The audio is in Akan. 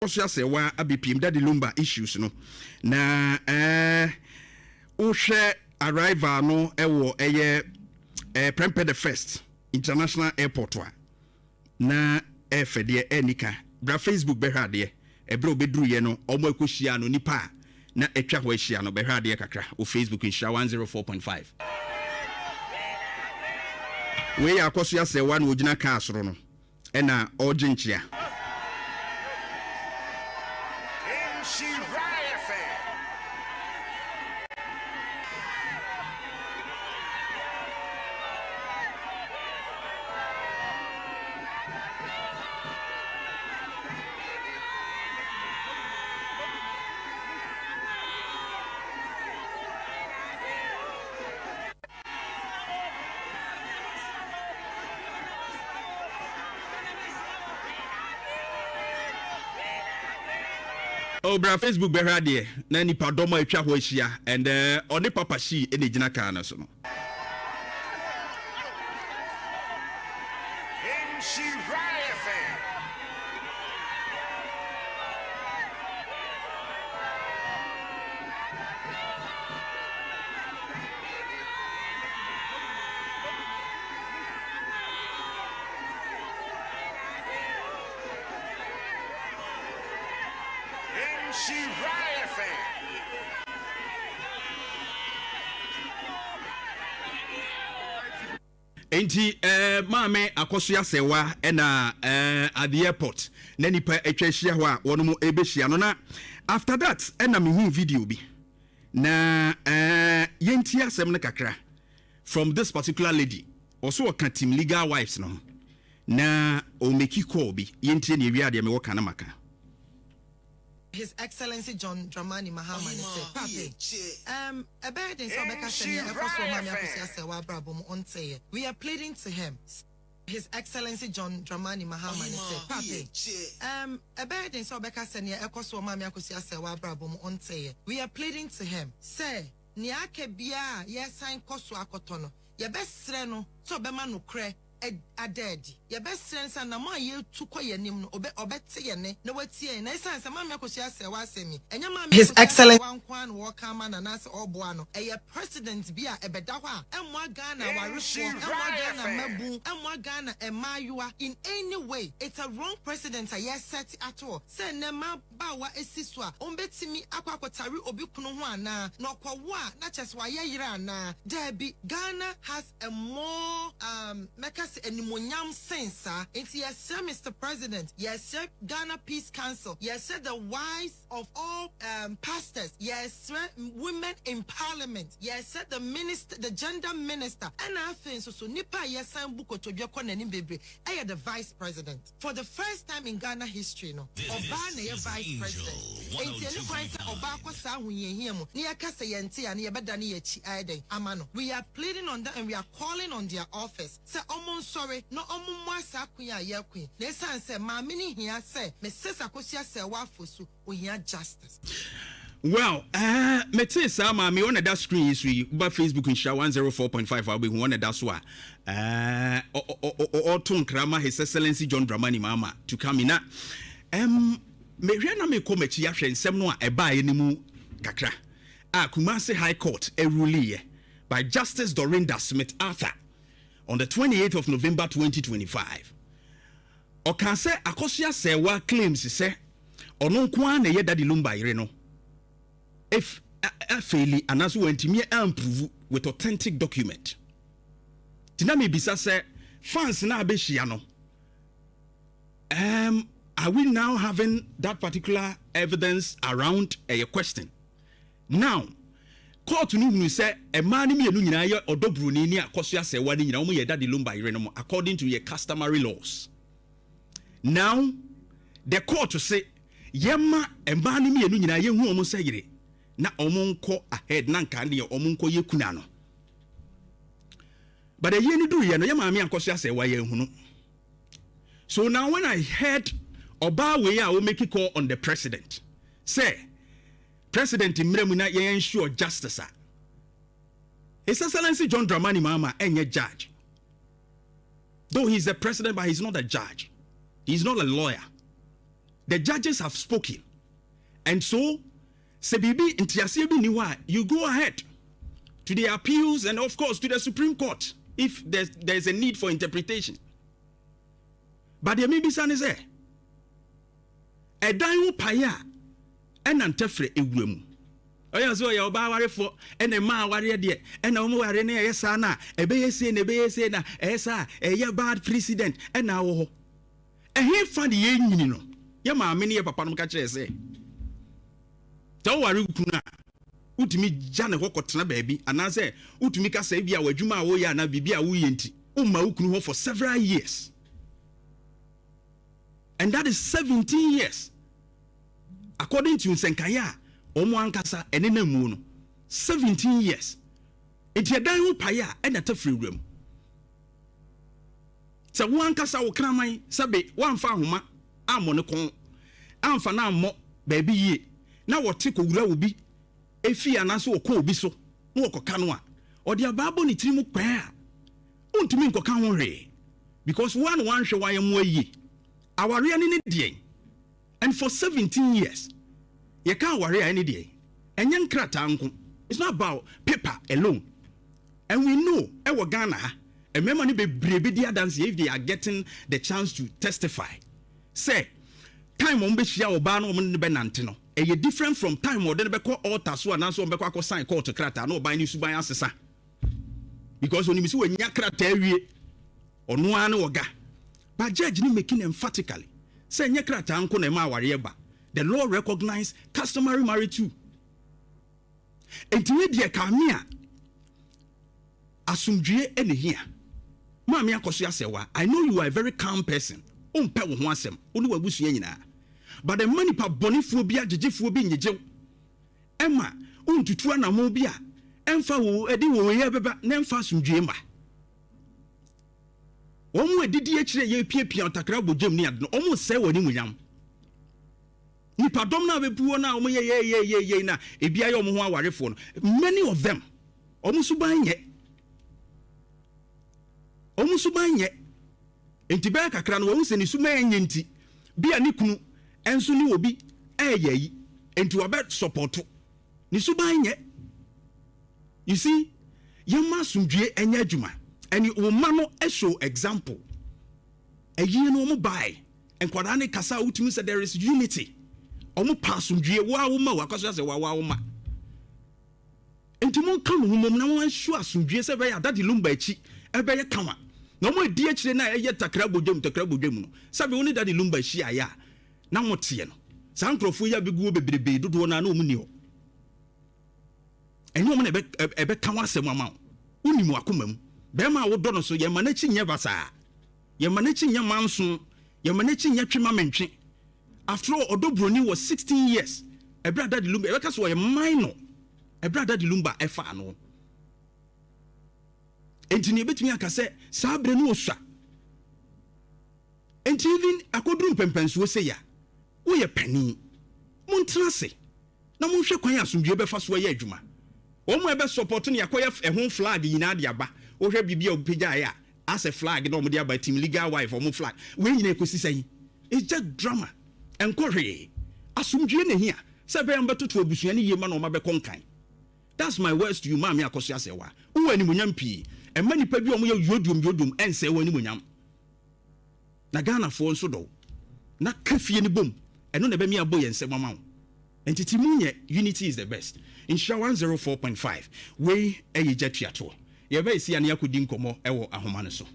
Akosua Serwaa abipim Daddy Lumba issues no na uhwe arrival no ewo Prempeh the First International Airport wa na efede enika bra Facebook behwa de ebro bedru ye no omo akohia no nipa na etwa ho ahia no behwa de kakra o Facebook Nhyira 104.5 we Akosua Serwaa no ogina ka asoro no na oginchia Obra Facebook behra de na nipa domo atwa ho ahia and oni papa Shee ene gina kan na so no Enti maame Akosua Serwaa na at the airport na nipa atwahia ho a wono mo ebehia no na after that na me hu video bi na yenti asem ne kakra from this particular lady also a team legal wives no na o make call bi yenti na wi ade me wo kana maka. His Excellency John Dramani Mahama said, Papi, a bad in we are pleading to him. His Excellency John Dramani Mahama said, Papi, a bad in we are pleading to him. Say, Niake Bia, yes, sign Kosua Kotono, your best friend, so Bemanu Cre. A dead. Your best friends and a more you to call your name or better no what's here. And I said, Mamma Akosua Serwaa semi. And your mamma, His Excellency one walker man and answer all buano. A president be a bedawa, and one Ghana, Warufu, and one Ghana, Mabu, and one Ghana, and Mayua. In any way, it's a wrong president. I yes set at all. Send them bawa esiswa. Ombetimi Akwakotari Obukunuana, no kwa, not just why Irana. Debbie Ghana has a more and Munyam Sensa, and yes, sir, Mr. President, yes, sir, Ghana Peace Council, yes, sir, the wives of all pastors, yes, sir, women in parliament, yes, sir, the minister, the gender minister, and I think so Nipa, yes, Sam Buko to Biokon and Baby, I am the vice president. For the first time in Ghana history, no, Obana, vice president, and the point Obako Sahu Yemu, near Kasayanti and Yabadani Chi Amano. We are pleading on that and we are calling on their office. Say, sorry, no mwasa kuya ya queen. Nesan say, ma mini here say, Mrs. Akosua Serwaa fosu, we hear justice. Well, me say ma me on that screen is we by Facebook Nhyira 104.5 I'll be one that's why or ton krama His Excellency John Dramani Mahama to come in me hwe na me ko machi ya hwe nsem no a eba ye nimu kakra Kumasi High Court a ruling by Justice Dorinda Smith Arthur on the 28th of November 2025. Okan say Akosua Serwaa claims say ono nko na ye Daddy Lumba ire no if fairly anaso wantimi improve with authentic document. Tinami bisa say fans na abehia no are we now having that particular evidence around a question? Now court no say a man me enu nyina ye odobroni ni Akosua Serwaa ni nyina omo ye Daddy Lumba ire no according to your customary laws. Now the court say yema a man me enu nyina ye hu omo sayire na omo nko ahead na nka ne omo nko ye kuna no. But the ye ni do ye no yema me Akosua Serwaa ye hu no. So now when I heard Oba we will make a call on the president, say President Imremuna ye ensure justice. His Excellency John Dramani Mahama enye judge. Though he's a president, but he's not a judge. He's not a lawyer. The judges have spoken. And so, Sebibi Intiasibi Niwa, you go ahead to the appeals and of course to the Supreme Court if there's a need for interpretation. But there may be son is there. A dying paya and antefre ewum. Oya so ya oba ware for and a man ware there and a woman ware na yesa na ebeye na esa eye bad precedent and na wo. E he fa de yenyini no. Ye ma me ne ye papa no ka kire se. Tawo ware kuna utumi jane hokotena baabi anase utumi ka say bia wadwuma a wo ya na bibia wo yenti. Umma ukunu ho for several years. And that is 17 years. According to Nsenkaya, Omo Ankasa, and 17 years. It's a dying paya and a tough room. So one Kasa will cram Sabe, one farmer, I'm on a con, I'm for now more, baby ye. Now what tickle will be a fee and also a cool biso, no cocanwa, or the ababoni trimu pair. Untumin cocanore. Because one show I am way. Our real in day. And for 17 years, you can't worry any day. And young kratanko, it's not about paper alone. And we know our Ghana, and memory be brevidia dance if they are getting the chance to testify. Say, time on be share or ban on the benantino. And you different from time or then be call altar so and also be call sign call to krata no by news by answer. Because when you see when yakrata or no one or ga. But judge ni making emphatically say nyekrata anko na ma wareba. The law recognize customary marriage too. Enti dia kamia asumdue ene hia. Mama Akosua Serwaa, I know you are a very calm person. Umpe wo ho asem, oni wabusua nyina. But the money pa bonifuo bia jejefuo bi nyejew. Emma, untutu anamo bia, emfa wo edi wo ye beba, na emfa asumdue ma. Omo edidi akire ye piepia otakra bojam ni ade no omo se woni munyam nipa dom na bebuo na omo ye na ebia ye omo ho awarefo no many of them omo suban ye enti ba kakra no wo se ni suman ye nti bia ni kunu enso ni obi yi enti wo be support ni suban ye. You see yema sumdue enya adwuma. And you mano show example. A year no buy and Kwadane Kasa Utimi said there is unity. Omo passum due wa woma Akosua Serwaa wa woma. Entimon come home na wan sure asum due se be ya daddy lumba echi e be ye kama. Na mo di echire na eye takra bodwem no. Sabe woni daddy lumba echi aya na motie no. Sa nkrofo ya beguo bebrebe dodo na omu ni ho. Enyo mo na ebe kan wasem ama. Uni mu akomam. Bema wodo no so ye manachi nye basa. Ye manachi nye manso. Ye manachi nye twema mentwe. After all, Odobroni was 16 years. A brother Dilumba, e beka so ye minor. A brother Dilumba efa no. Enti ne betumi aka se sa bre no osua. Enti even akodrum pempenso se ya. Wo ye pani. Montra se. Na monhwe kwan asomdwe befa so ye adwuma. Omo ebe support ne yakoye ehon flag yina de aba. Ohwe bibia opija ya as a flag no mo dia by team legal wife or mo flag we nyina ekosi say it's just drama encourage asumdue ne hia se be mbeto to abusua ne yema no ma be konkan. That's my words to you Mama Akosua Serwaa. Wo ani munyam pi e mani pa bi o mo ye yodum ense wo ani munyam na Ghana fo nso do na kafie ne bom eno na be mi abo ye nse mama wo entity munye unity is the best. Nhyira 104.5 we eye jatuato ye be isi ane akodi nkomo ewo ahoma no so.